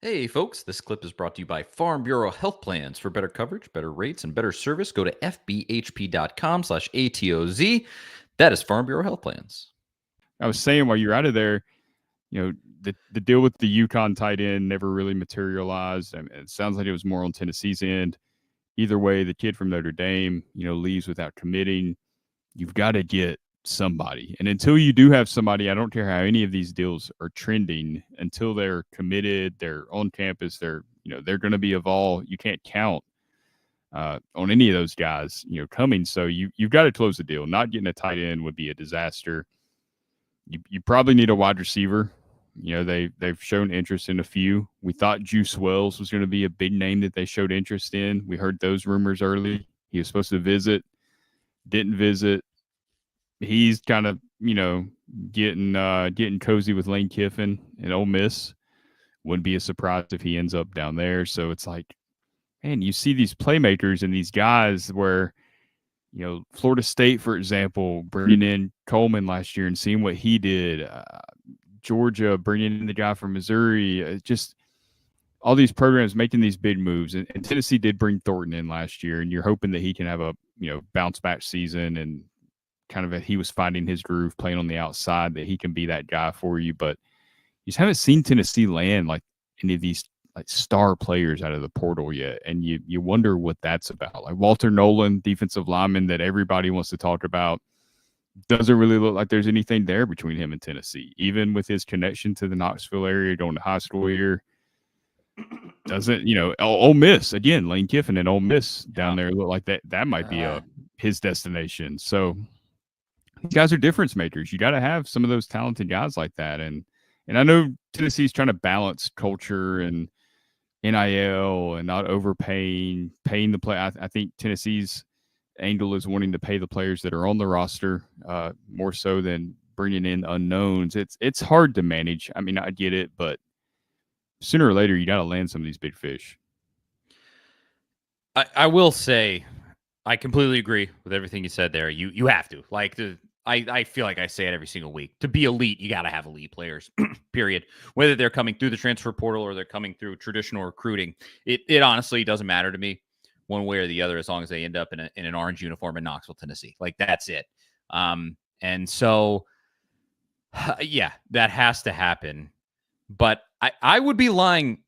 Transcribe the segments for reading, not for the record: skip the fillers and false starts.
Hey, folks, this clip is brought to you by Farm Bureau Health Plans. For better coverage, better rates, and better service, go to fbhp.com/ATOZ. That is Farm Bureau Health Plans. I was saying while you're out of there, the deal with the Yukon tight end never really materialized. I mean, it sounds like it was more on Tennessee's end. Either way, the kid from Notre Dame, leaves without committing. You've got to get somebody. And until you do have somebody, I don't care how any of these deals are trending, until they're committed, they're on campus, they're going to be a Vol. You can't count on any of those guys, coming. So you've got to close the deal. Not getting a tight end would be a disaster. You probably need a wide receiver. They've shown interest in a few. We thought Juice Wells was going to be a big name that they showed interest in. We heard those rumors early. He was supposed to visit, didn't visit. He's kind of getting cozy with Lane Kiffin and Ole Miss. Wouldn't be a surprise if he ends up down there. So it's like, man, you see these playmakers and these guys where Florida State, for example, bringing in Coleman last year and seeing what he did. Georgia bringing in the guy from Missouri. Just all these programs making these big moves. And Tennessee did bring Thornton in last year, and you're hoping that he can have a bounce back season and kind of he was finding his groove playing on the outside, that he can be that guy for you. But you just haven't seen Tennessee land like any of these like star players out of the portal yet. And you wonder what that's about. Like Walter Nolan, defensive lineman that everybody wants to talk about, doesn't really look like there's anything there between him and Tennessee, even with his connection to the Knoxville area, going to high school here. Doesn't, Ole Miss, again, Lane Kiffin and Ole Miss down there look like that might be his destination. So these guys are difference makers. You got to have some of those talented guys like that. And I know Tennessee's trying to balance culture and NIL and not overpaying, paying the play. I think Tennessee's angle is wanting to pay the players that are on the roster more so than bringing in unknowns. It's hard to manage. I mean, I get it, but sooner or later you got to land some of these big fish. I will say, I completely agree with everything you said there. You have to. I feel like I say it every single week. To be elite, you got to have elite players, period. Whether they're coming through the transfer portal or they're coming through traditional recruiting, it honestly doesn't matter to me one way or the other, as long as they end up in an orange uniform in Knoxville, Tennessee. Like, that's it. And so, yeah, that has to happen. But I would be lying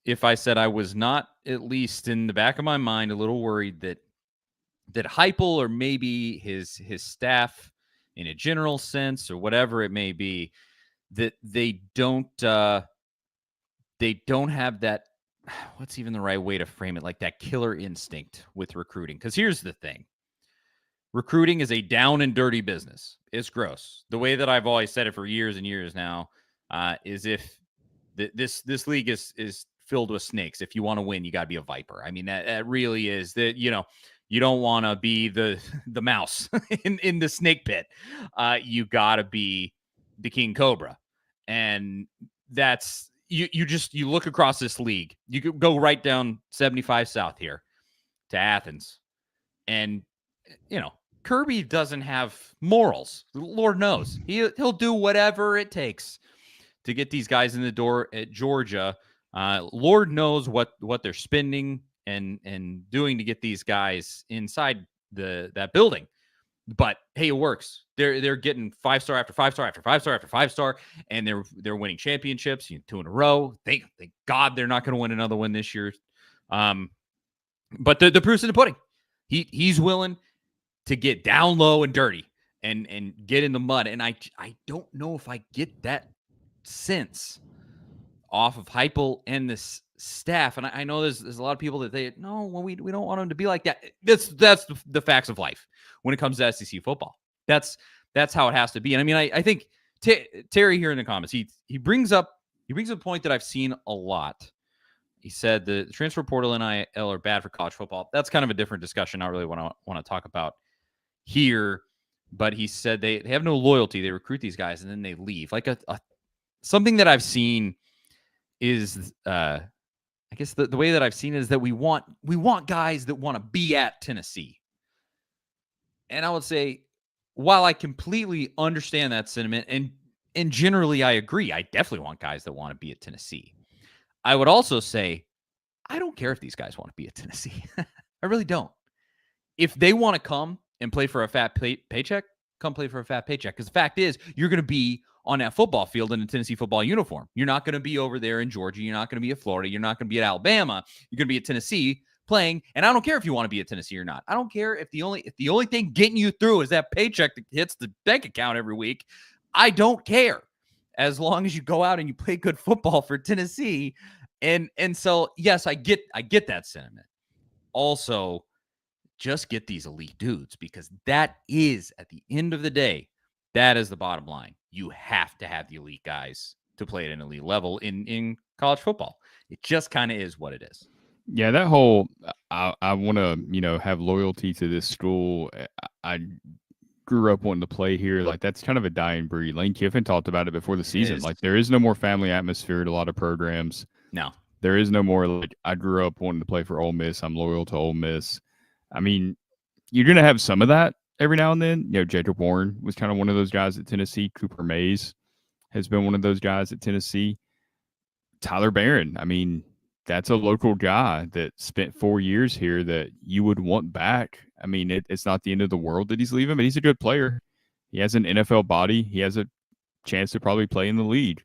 if I said I was not, at least in the back of my mind, a little worried that Heupel or maybe his staff, in a general sense or whatever it may be, that they don't have that, what's even the right way to frame it, like that killer instinct with recruiting. Because here's the thing. Recruiting is a down and dirty business. It's gross. The way that I've always said it for years and years now is if this league is filled with snakes. If you want to win, you got to be a viper. I mean, that really is that, you don't want to be the mouse in the snake pit. You got to be the king cobra. And that's, you look across this league. You could go right down 75 South here to Athens. And, Kirby doesn't have morals. Lord knows. He'll do whatever it takes to get these guys in the door at Georgia. Lord knows what they're spending and doing to get these guys inside that building. But hey, it works. They're getting 5-star after 5-star after 5-star after 5-star, and they're winning championships, 2 in a row. Thank God they're not going to win another one this year. But the proof's in the pudding. He's willing to get down low and dirty and get in the mud. And I don't know if I get that sense off of Heupel and this staff. And I know there's a lot of people that we don't want him to be like that. That's the facts of life when it comes to SEC football. That's how it has to be. And I mean, I think Terry here in the comments, he brings up a point that I've seen a lot. He said the transfer portal and NIL are bad for college football. That's kind of a different discussion. I really want to talk about here. But he said they have no loyalty. They recruit these guys and then they leave. Like something that I've seen is, I guess the way that I've seen it is that we want guys that want to be at Tennessee. And I would say, while I completely understand that sentiment, and generally I agree, I definitely want guys that want to be at Tennessee. I would also say, I don't care if these guys want to be at Tennessee. I really don't. If they want to come and play for a fat paycheck, come play for a fat paycheck. Because the fact is, you're going to be on that football field in a Tennessee football uniform. You're not going to be over there in Georgia. You're not going to be at Florida. You're not going to be at Alabama. You're going to be at Tennessee playing. And I don't care if you want to be at Tennessee or not. I don't care if the only thing getting you through is that paycheck that hits the bank account every week. I don't care, as long as you go out and you play good football for Tennessee. And so, yes, I get that sentiment. Also, just get these elite dudes, because that is, at the end of the day, that is the bottom line. You have to have the elite guys to play at an elite level in college football. It just kind of is what it is. Yeah, that whole I want to have loyalty to this school. I grew up wanting to play here. Like, that's kind of a dying breed. Lane Kiffin talked about it before the season. Like, there is no more family atmosphere at a lot of programs. No, there is no more like, I grew up wanting to play for Ole Miss, I'm loyal to Ole Miss. I mean, you're going to have some of that every now and then. Jacob Warren was kind of one of those guys at Tennessee. Cooper Mays has been one of those guys at Tennessee. Tyler Barron, I mean, that's a local guy that spent 4 years here that you would want back. I mean, it's not the end of the world that he's leaving, but he's a good player. He has an NFL body. He has a chance to probably play in the league.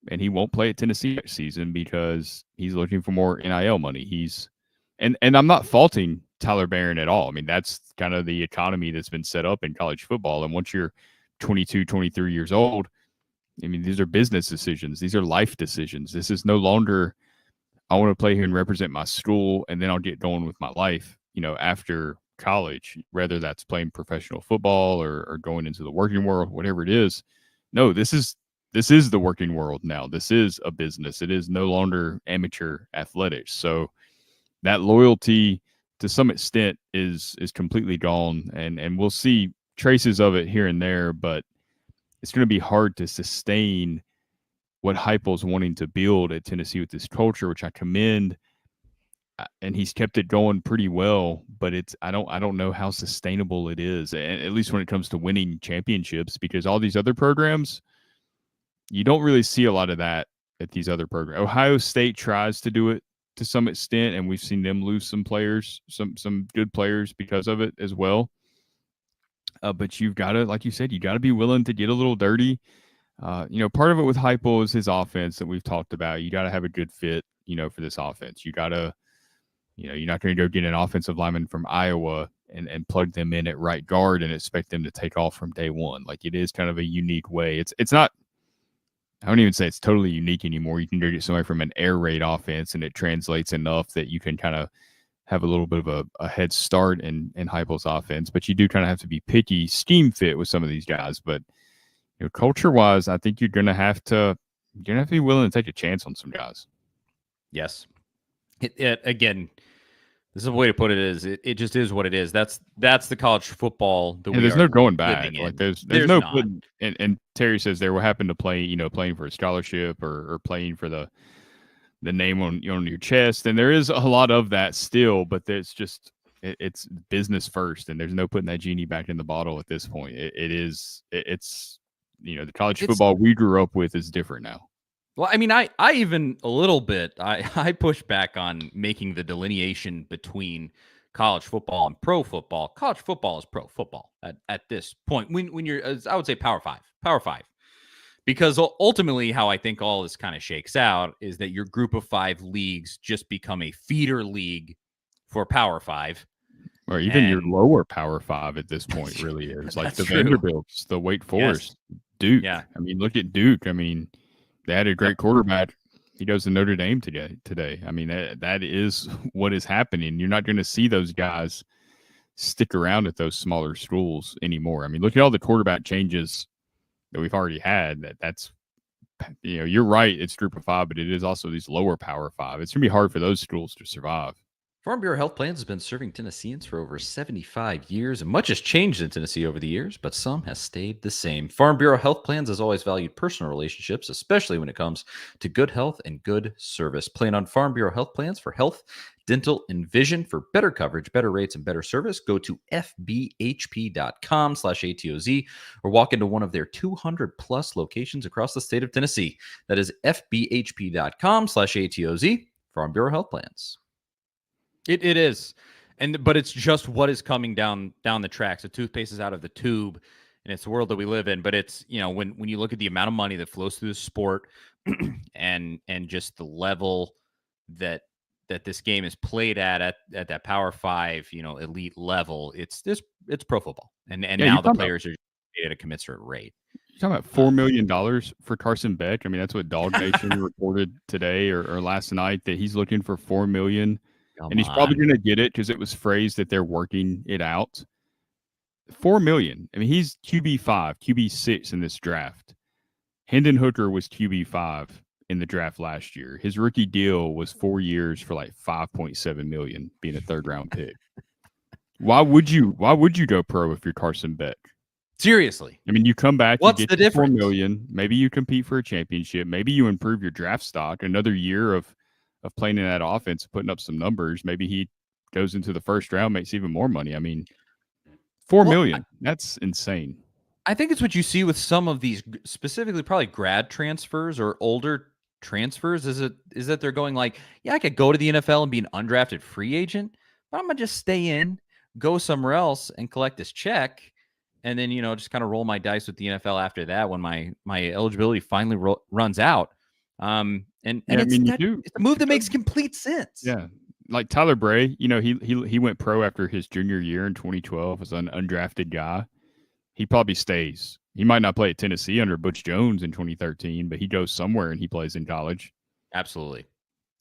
And he won't play at Tennessee next season because he's looking for more NIL money. And I'm not faulting Tyler Barron at all. I mean, that's kind of the economy that's been set up in college football. And once you're 22, 23 years old, I mean, these are business decisions. These are life decisions. This is no longer, I want to play here and represent my school, and then I'll get going with my life, after college, whether that's playing professional football or going into the working world, whatever it is. No, this is the working world now. This is a business. It is no longer amateur athletics. So that loyalty, to some extent, is completely gone, and we'll see traces of it here and there, but it's going to be hard to sustain what Heupel's wanting to build at Tennessee with this culture, which I commend, and he's kept it going pretty well. But I don't know how sustainable it is, at least when it comes to winning championships, because all these other programs, you don't really see a lot of that at these other programs. Ohio State tries to do it to some extent, and we've seen them lose some players, some good players because of it as well. But you've got to, like you said, you got to be willing to get a little dirty. Part of it with Heupel is his offense that we've talked about. You got to have a good fit, for this offense. You got to, you're not going to go get an offensive lineman from Iowa and plug them in at right guard and expect them to take off from day one. Like, it is kind of a unique way. It's not, I don't even say it's totally unique anymore. You can go get somebody from an air raid offense, and it translates enough that you can kind of have a little bit of a head start in Heupel's offense. But you do kind of have to be picky, scheme fit with some of these guys. But culture-wise, I think you're going to have to be willing to take a chance on some guys. Yes. Again, this is a way to put it, is it just is what it is. That's the college football that there's no going back. In. Like, there's no putting, and Terry says there will happen to play, playing for a scholarship or playing for the name on your chest, and there is a lot of that still, but there's just it's business first, and there's no putting that genie back in the bottle at this point. It's the college football we grew up with is different now. Well, I mean, I even a little bit, I push back on making the delineation between college football and pro football. College football is pro football at this point. When you're, I would say, Power Five. Because ultimately, how I think all this kind of shakes out is that your group of 5 leagues just become a feeder league for Power 5. Or even your lower Power 5 at this point really is. Like the Vanderbilts, the Wake Forest, Duke. Yeah. I mean, look at Duke. I mean, they had a great quarterback. He goes to Notre Dame today. I mean, that is what is happening. You're not going to see those guys stick around at those smaller schools anymore. I mean, look at all the quarterback changes that we've already had. That's you're right. It's group of 5, but it is also these lower Power 5. It's gonna be hard for those schools to survive. Farm Bureau Health Plans has been serving Tennesseans for over 75 years, and much has changed in Tennessee over the years, but some has stayed the same. Farm Bureau Health Plans has always valued personal relationships, especially when it comes to good health and good service. Plan on Farm Bureau Health Plans for health, dental, and vision. For better coverage, better rates, and better service, go to fbhp.com/ATOZ or walk into one of their 200 plus locations across the state of Tennessee. That is fbhp.com/ATOZ. Farm Bureau Health Plans. It is, but it's just what is coming down the tracks. The toothpaste is out of the tube, and it's the world that we live in. But it's, when you look at the amount of money that flows through the sport, and just the level that this game is played at that Power 5, elite level, it's pro football, and Yeah, now the players are paid at a commensurate rate. You're talking about $4 million for Carson Beck. I mean, that's what Dog Nation reported today or last night, that he's looking for $4 million. And he's probably going to get it because it was phrased that they're working it out. $4 million. I mean, he's QB5, QB6 in this draft. Hendon Hooker was QB5 in the draft last year. His rookie deal was 4 years for like $5.7 million, being a third round pick. Why would you go pro if you're Carson Beck? Seriously. I mean, you come back, what's you get the difference? $4 million. Maybe you compete for a championship. Maybe you improve your draft stock. Another year of playing in that offense, putting up some numbers. Maybe he goes into the first round, makes even more money. I mean, $4 million. That's insane. I think it's what you see with some of these, specifically probably grad transfers or older transfers, is that they're going like, yeah, I could go to the NFL and be an undrafted free agent, but I'm going to just stay in, go somewhere else and collect this check. And then, just kind of roll my dice with the NFL after that when my eligibility finally runs out. It's a move that makes complete sense. Yeah. Like Tyler Bray, he went pro after his junior year in 2012 as an undrafted guy. He probably stays. He might not play at Tennessee under Butch Jones in 2013, but he goes somewhere and he plays in college. Absolutely.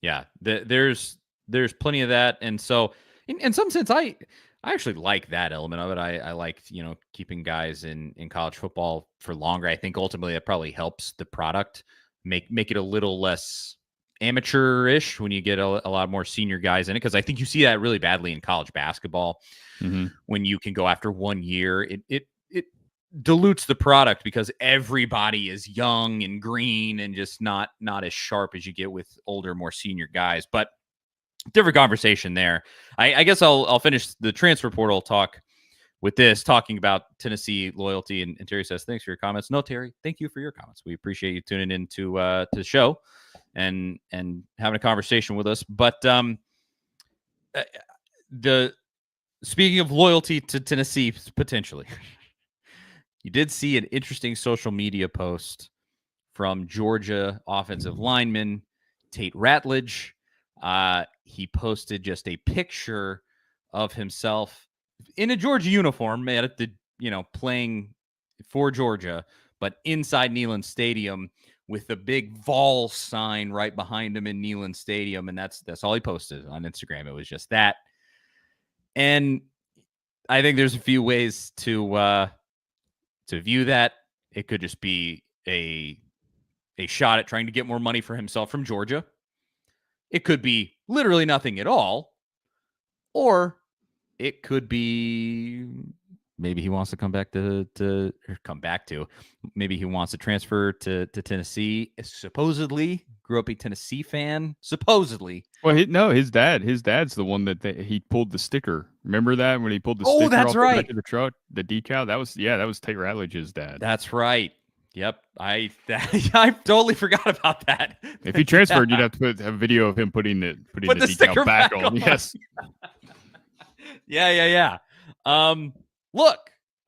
Yeah. There's plenty of that. And so in some sense, I actually like that element of it. I like, keeping guys in college football for longer. I think ultimately that probably helps the product make it a little less amateurish when you get a lot more senior guys in it. Because I think you see that really badly in college basketball. Mm-hmm. When you can go after 1 year, it dilutes the product because everybody is young and green and just not as sharp as you get with older, more senior guys. But different conversation there. I guess I'll finish the transfer portal talk with this, talking about Tennessee loyalty. And Terry says, thanks for your comments. No, Terry, thank you for your comments. We appreciate you tuning in to the show and having a conversation with us. But speaking of loyalty to Tennessee, potentially, you did see an interesting social media post from Georgia offensive lineman Tate Ratledge. He posted just a picture of himself in a Georgia uniform, at the, playing for Georgia, but inside Neyland Stadium with the big Vols sign right behind him in Neyland Stadium. And that's all he posted on Instagram. It was just that. And I think there's a few ways to view that. It could just be a shot at trying to get more money for himself from Georgia. It could be literally nothing at all. Or it could be maybe he wants to maybe he wants to transfer to Tennessee. Supposedly grew up a Tennessee fan. Supposedly. Well, his dad's the one that he pulled the sticker. Remember that when he pulled the sticker that's off right. the back of the truck, the decal? That was Tate Ratledge's dad. That's right. Yep. I totally forgot about that. If he transferred, you'd have to put a video of him putting the decal back on. Yes. Yeah. Look,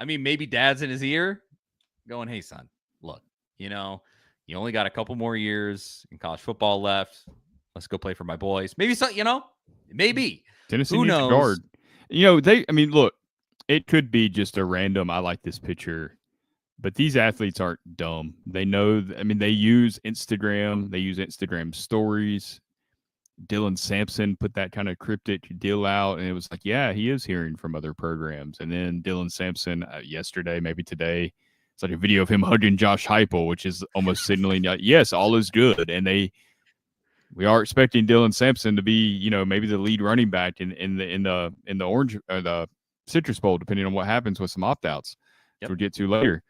I mean, maybe dad's in his ear going, hey, son, look, you only got a couple more years in college football left. Let's go play for my boys. Maybe so, maybe. Tennessee Who needs knows? a guard. Look, it could be just a random, I like this picture. But these athletes aren't dumb. They know, they use Instagram. They use Instagram stories. Dylan Sampson put that kind of cryptic deal out, and it was like, yeah, he is hearing from other programs. And then Dylan Sampson yesterday, maybe today, it's like a video of him hugging Josh Heupel, which is almost signaling, yes, all is good. And we are expecting Dylan Sampson to be, maybe the lead running back in the Orange or the Citrus Bowl, depending on what happens with some opt outs, which Yep. we'll get to later.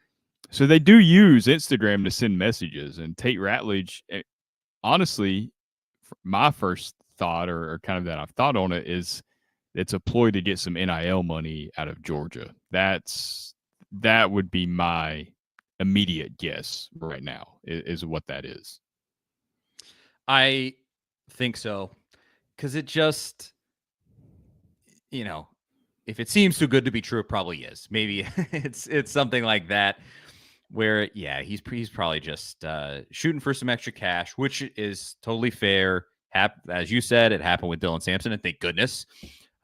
So they do use Instagram to send messages, and Tate Ratledge, honestly, my first thought or kind of that I've thought on it is it's a ploy to get some NIL money out of Georgia. That would be my immediate guess right now is what that is. I think so, because it just, if it seems too good to be true, it probably is. Maybe it's something like that, where he's probably just shooting for some extra cash, which is totally fair. As you said, it happened with Dylan Sampson, and thank goodness.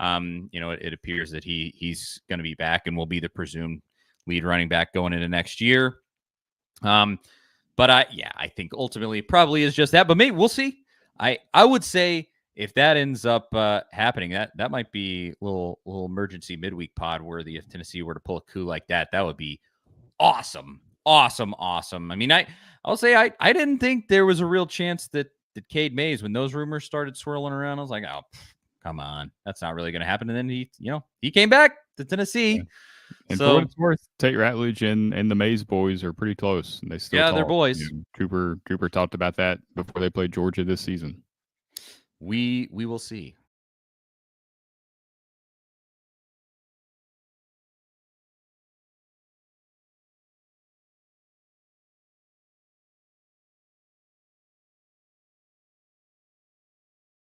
It appears that he's going to be back and will be the presumed lead running back going into next year. But I think ultimately it probably is just that. But maybe we'll see. I would say if that ends up happening, that might be a little emergency midweek pod worthy. If Tennessee were to pull a coup like that, that would be awesome. I mean, I'll say I didn't think there was a real chance that Cade Mays, when those rumors started swirling around, I was like, oh, come on, that's not really going to happen. And then he came back to Tennessee. Yeah. And for what it's worth, Tate Ratledge and the Mays boys are pretty close, and they still talk. They're boys. Cooper talked about that before they played Georgia this season. We will see.